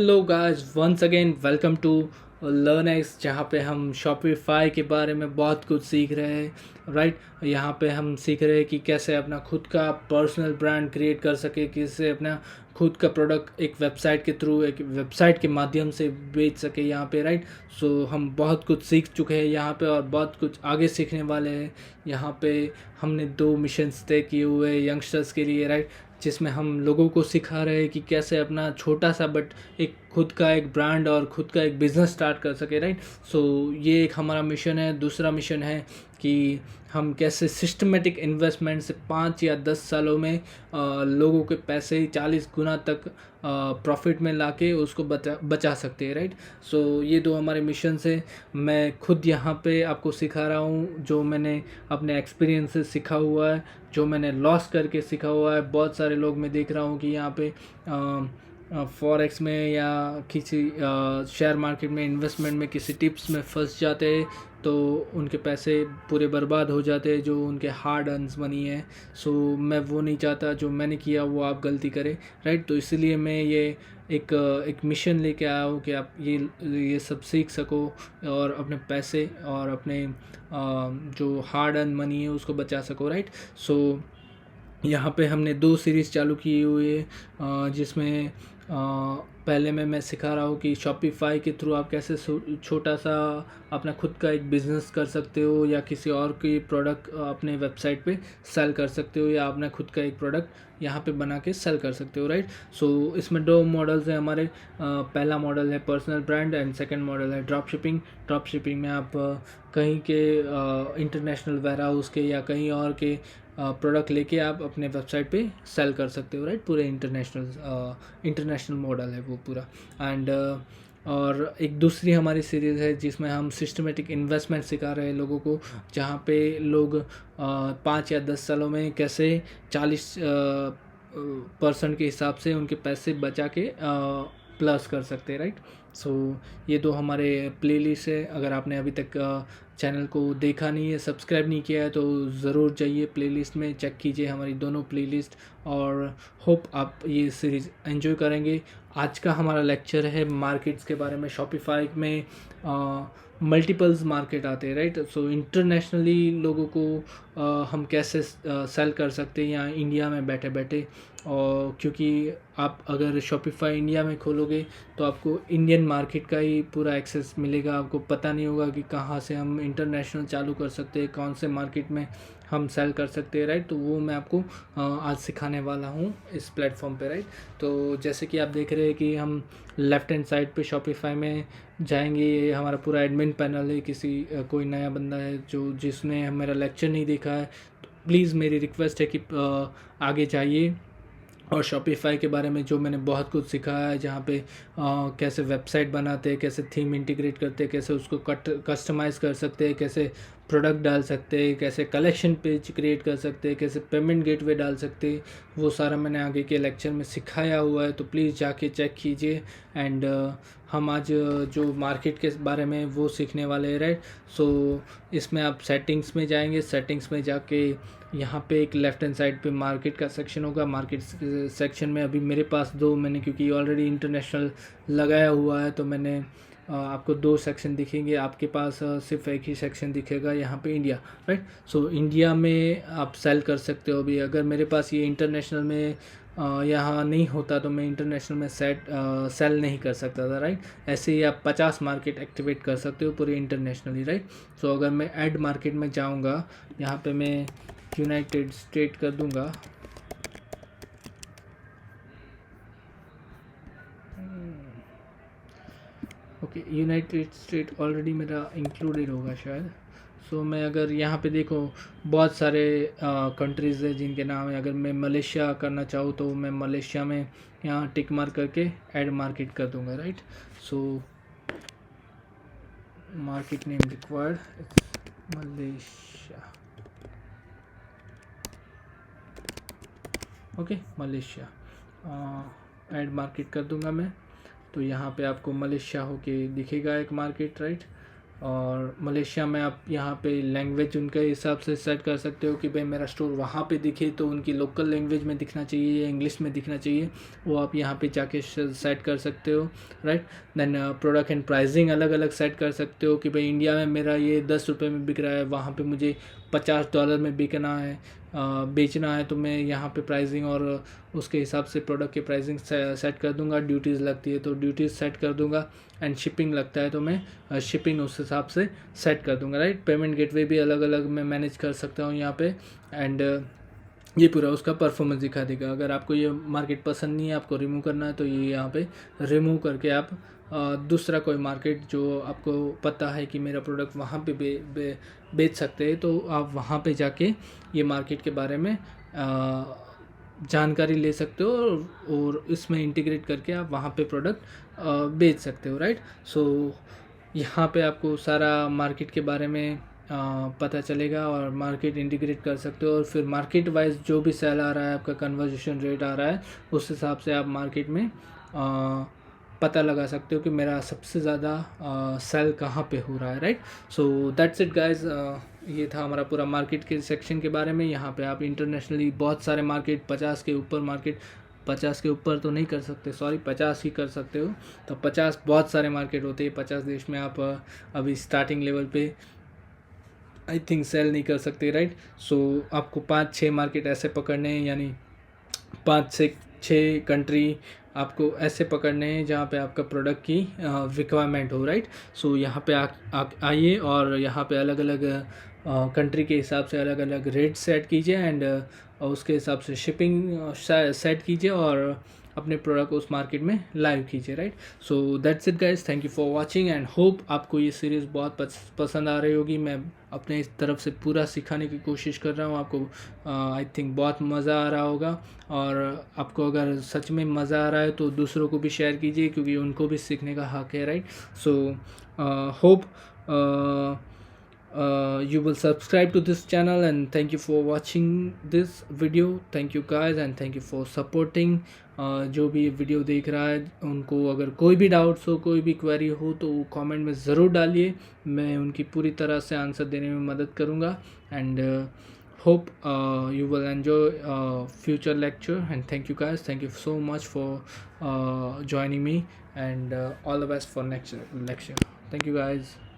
Hello guys, once again welcome to LearnEx, जहाँ पे हम शॉपिफाई के बारे में बहुत कुछ सीख रहे हैं। राइट, यहाँ पे हम सीख रहे हैं कि कैसे अपना खुद का पर्सनल ब्रांड क्रिएट कर सके, कैसे अपना खुद का प्रोडक्ट एक वेबसाइट के थ्रू, एक वेबसाइट के माध्यम से बेच सके यहाँ पे। राइट, सो हम बहुत कुछ सीख चुके हैं यहाँ पे और बहुत कुछ आगे सीखने वाले हैं। यहाँ पे हमने 2 मिशंस तय किए हुए हैं यंगस्टर्स के लिए। राइट, जिसमें हम लोगों को सिखा रहे हैं कि कैसे अपना छोटा सा बट एक खुद का एक ब्रांड और खुद का एक बिज़नेस स्टार्ट कर सके। राइट, सो ये एक हमारा मिशन है। दूसरा मिशन है कि हम कैसे सिस्टमेटिक इन्वेस्टमेंट से 5 या 10 सालों में लोगों के पैसे 40 गुना तक प्रॉफिट में लाके उसको बचा सकते हैं। राइट, सो ये 2 हमारे मिशन से मैं खुद यहाँ पे आपको सिखा रहा हूँ, जो मैंने अपने एक्सपीरियंस से सीखा हुआ है, जो मैंने लॉस करके सीखा हुआ है। बहुत सारे लोग मैं देख रहा हूँ कि यहाँ पे फॉरेक्स में या किसी शेयर मार्केट में इन्वेस्टमेंट में किसी टिप्स में फंस जाते हैं तो उनके पैसे पूरे बर्बाद हो जाते हैं, जो उनके हार्ड अर्न्स मनी है। सो मैं वो नहीं चाहता, जो मैंने किया वो आप गलती करें। राइट, तो इसलिए मैं ये एक मिशन लेके आया हूँ कि आप ये सब सीख सको और अपने पैसे और अपने जो हार्ड अर्न मनी है उसको बचा सको। राइट, सो यहाँ पे हमने 2 सीरीज़ चालू की हुई है, जिसमें पहले में मैं सिखा रहा हूँ कि शॉपिफाई के थ्रू आप कैसे छोटा सा अपना खुद का एक बिज़नेस कर सकते हो या किसी और की प्रोडक्ट अपने वेबसाइट पे सेल कर सकते हो, या अपना खुद का एक प्रोडक्ट यहाँ पे बना के सेल कर सकते हो। राइट, सो इसमें 2 मॉडल्स हैं हमारे। पहला मॉडल है personal brand and second model है ड्रॉप शिपिंग। ड्रॉप शिपिंग में आप कहीं के इंटरनेशनल वेयर हाउस के या कहीं और के प्रोडक्ट लेके आप अपने वेबसाइट पे सेल कर सकते हो। राइट, पूरे इंटरनेशनल मॉडल है वो पूरा। एंड और एक दूसरी हमारी सीरीज़ है जिसमें हम सिस्टमेटिक इन्वेस्टमेंट सिखा रहे हैं लोगों को, जहाँ पे लोग 5 या 10 सालों में कैसे 40% के हिसाब से उनके पैसे बचा के प्लस कर सकते हैं। राइट, सो ये 2 हमारे प्लेलिस्ट है। अगर आपने अभी तक चैनल को देखा नहीं है, सब्सक्राइब नहीं किया है, तो ज़रूर जाइए प्लेलिस्ट में चेक कीजिए हमारी दोनों प्लेलिस्ट, और होप आप ये सीरीज़ एंजॉय करेंगे। आज का हमारा लेक्चर है मार्केट्स के बारे में। शॉपिफाई में मल्टीपल्स मार्केट आते हैं। राइट, सो इंटरनेशनली लोगों को हम कैसे सेल कर सकते हैं यहाँ इंडिया में बैठे बैठे। और क्योंकि आप अगर शॉपिफाई इंडिया में खोलोगे तो आपको इंडियन मार्केट का ही पूरा एक्सेस मिलेगा। आपको पता नहीं होगा कि कहाँ से हम इंटरनेशनल चालू कर सकते हैं, कौन से मार्केट में हम सेल कर सकते हैं। राइट, तो वो मैं आपको आज सिखाने वाला हूँ इस प्लेटफॉर्म पे। राइट, तो जैसे कि आप देख रहे हैं कि हम लेफ़्ट हैंड साइड पे शॉपिफाई में जाएंगे। ये हमारा पूरा एडमिन पैनल है। कोई नया बंदा है जिसने मेरा लेक्चर नहीं देखा है, तो प्लीज़ मेरी रिक्वेस्ट है कि आगे जाइए और शॉपिफाई के बारे में जो मैंने बहुत कुछ सिखाया है, जहाँ पे कैसे वेबसाइट बनाते हैं, कैसे थीम इंटीग्रेट करते हैं, कैसे उसको कस्टमाइज़ कर सकते हैं, कैसे प्रोडक्ट डाल सकते हैं, कैसे कलेक्शन पेज क्रिएट कर सकते हैं, कैसे पेमेंट गेटवे डाल सकते हैं, वो सारा मैंने आगे के लेक्चर में सिखाया हुआ है। तो प्लीज़ जाके चेक कीजिए। एंड हम आज जो मार्केट के बारे में वो सीखने वाले हैं। राइट, सो इसमें आप सेटिंग्स में जाएंगे। सेटिंग्स में जाके यहाँ पे एक लेफ़्ट हैंड साइड पे मार्केट का सेक्शन होगा। मार्केट सेक्शन में अभी मेरे पास 2, मैंने क्योंकि ऑलरेडी इंटरनेशनल लगाया हुआ है तो मैंने आपको 2 सेक्शन दिखेंगे। आपके पास सिर्फ एक ही सेक्शन दिखेगा यहाँ पे इंडिया। राइट, सो इंडिया में आप सेल कर सकते हो। अभी अगर मेरे पास ये इंटरनेशनल में यहाँ नहीं होता तो मैं इंटरनेशनल में सेल नहीं कर सकता था। राइट, ऐसे ही आप 50 मार्केट एक्टिवेट कर सकते हो पूरे इंटरनेशनली। राइट, सो अगर मैं ऐड मार्केट में जाऊँगा, यहाँ पे मैं यूनाइटेड स्टेट कर दूंगा। ओके, यूनाइटेड स्टेट ऑलरेडी मेरा इंक्लूडेड होगा शायद। सो मैं अगर यहाँ पे देखो बहुत सारे कंट्रीज़ है जिनके नाम है। अगर मैं मलेशिया करना चाहूँ तो मैं मलेशिया में यहाँ टिक मार्क करके ऐड मार्केट कर दूंगा। Right, so market name required Malaysia. Okay, Malaysia add market कर दूंगा मैं। तो यहाँ पे आपको मलेशिया होके दिखेगा एक मार्केट। राइट, और मलेशिया में आप यहाँ पे लैंग्वेज उनके हिसाब से सेट कर सकते हो कि भाई मेरा स्टोर वहाँ पे दिखे तो उनकी लोकल लैंग्वेज में दिखना चाहिए या इंग्लिश में दिखना चाहिए, वो आप यहाँ पे जाके सेट कर सकते हो, right. Then product and pricing अलग अलग सेट कर सकते हो कि भाई इंडिया में मेरा ये 10 रुपये में बिक रहा है, वहाँ पे मुझे $50 में बिकना है, बेचना है, तो मैं यहाँ पे प्राइसिंग और उसके हिसाब से प्रोडक्ट की प्राइसिंग सेट कर दूंगा। ड्यूटीज़ लगती है तो ड्यूटीज़ सेट कर दूंगा, एंड शिपिंग लगता है तो मैं शिपिंग उस हिसाब से सेट कर दूंगा, राइट। पेमेंट गेटवे भी अलग अलग मैं मैनेज कर सकता हूँ यहाँ पे, एंड ये पूरा उसका परफॉर्मेंस दिखा देगा। अगर आपको ये मार्केट पसंद नहीं है, आपको रिमूव करना है, तो ये यहाँ पे रिमूव करके आप दूसरा कोई मार्केट जो आपको पता है कि मेरा प्रोडक्ट वहाँ पे बेच सकते हैं, तो आप वहाँ पे जाके ये मार्केट के बारे में जानकारी ले सकते हो, और इसमें इंटीग्रेट करके आप वहाँ पे प्रोडक्ट बेच सकते हो, राइट। सो यहाँ पे आपको सारा मार्केट के बारे में पता चलेगा और मार्केट इंटीग्रेट कर सकते हो, और फिर मार्केट वाइज जो भी सेल आ रहा है, आपका कन्वर्जेशन रेट आ रहा है, उस हिसाब से आप मार्केट में पता लगा सकते हो कि मेरा सबसे ज़्यादा सेल कहाँ पे हो रहा है, right. So that's it guys. ये था हमारा पूरा मार्केट के सेक्शन के बारे में। यहाँ पे आप इंटरनेशनली बहुत सारे मार्केट, 50 के ऊपर मार्केट, 50 के ऊपर तो नहीं कर सकते, सॉरी 50 ही कर सकते हो, तो 50 बहुत सारे मार्केट होते हैं 50 देश में। आप अभी स्टार्टिंग लेवल पे आई थिंक सेल नहीं कर सकते, राइट। सो आपको 5-6 मार्केट ऐसे पकड़ने हैं, यानी 5 से 6 कंट्री आपको ऐसे पकड़ने हैं जहाँ पे आपका प्रोडक्ट की रिक्वायरमेंट हो, राइट। सो यहाँ पे आइए और यहाँ पे अलग अलग कंट्री के हिसाब से अलग अलग रेट सेट कीजिए, एंड उसके हिसाब से शिपिंग सेट कीजिए और अपने प्रोडक्ट उस मार्केट में लाइव कीजिए, right. So that's it guys, thank you for watching, and hope आपको ये सीरीज़ बहुत पसंद आ रही होगी। मैं अपने इस तरफ से पूरा सिखाने की कोशिश कर रहा हूँ, आपको आई थिंक बहुत मज़ा आ रहा होगा, और आपको अगर सच में मज़ा आ रहा है तो दूसरों को भी शेयर कीजिए, क्योंकि उनको भी सीखने का हक है, right. So hope you will subscribe to this channel, and thank you for watching this video. Thank you guys, and thank you for supporting. जो भी ये वीडियो देख रहा है उनको अगर कोई भी डाउट्स हो, कोई भी क्वेरी हो, तो वो कमेंट में ज़रूर डालिए, मैं उनकी पूरी तरह से आंसर देने में मदद करूँगा। And hope you will enjoy future lecture, and thank you guys, thank you so much for joining me, and all the best for next lecture. Thank you guys.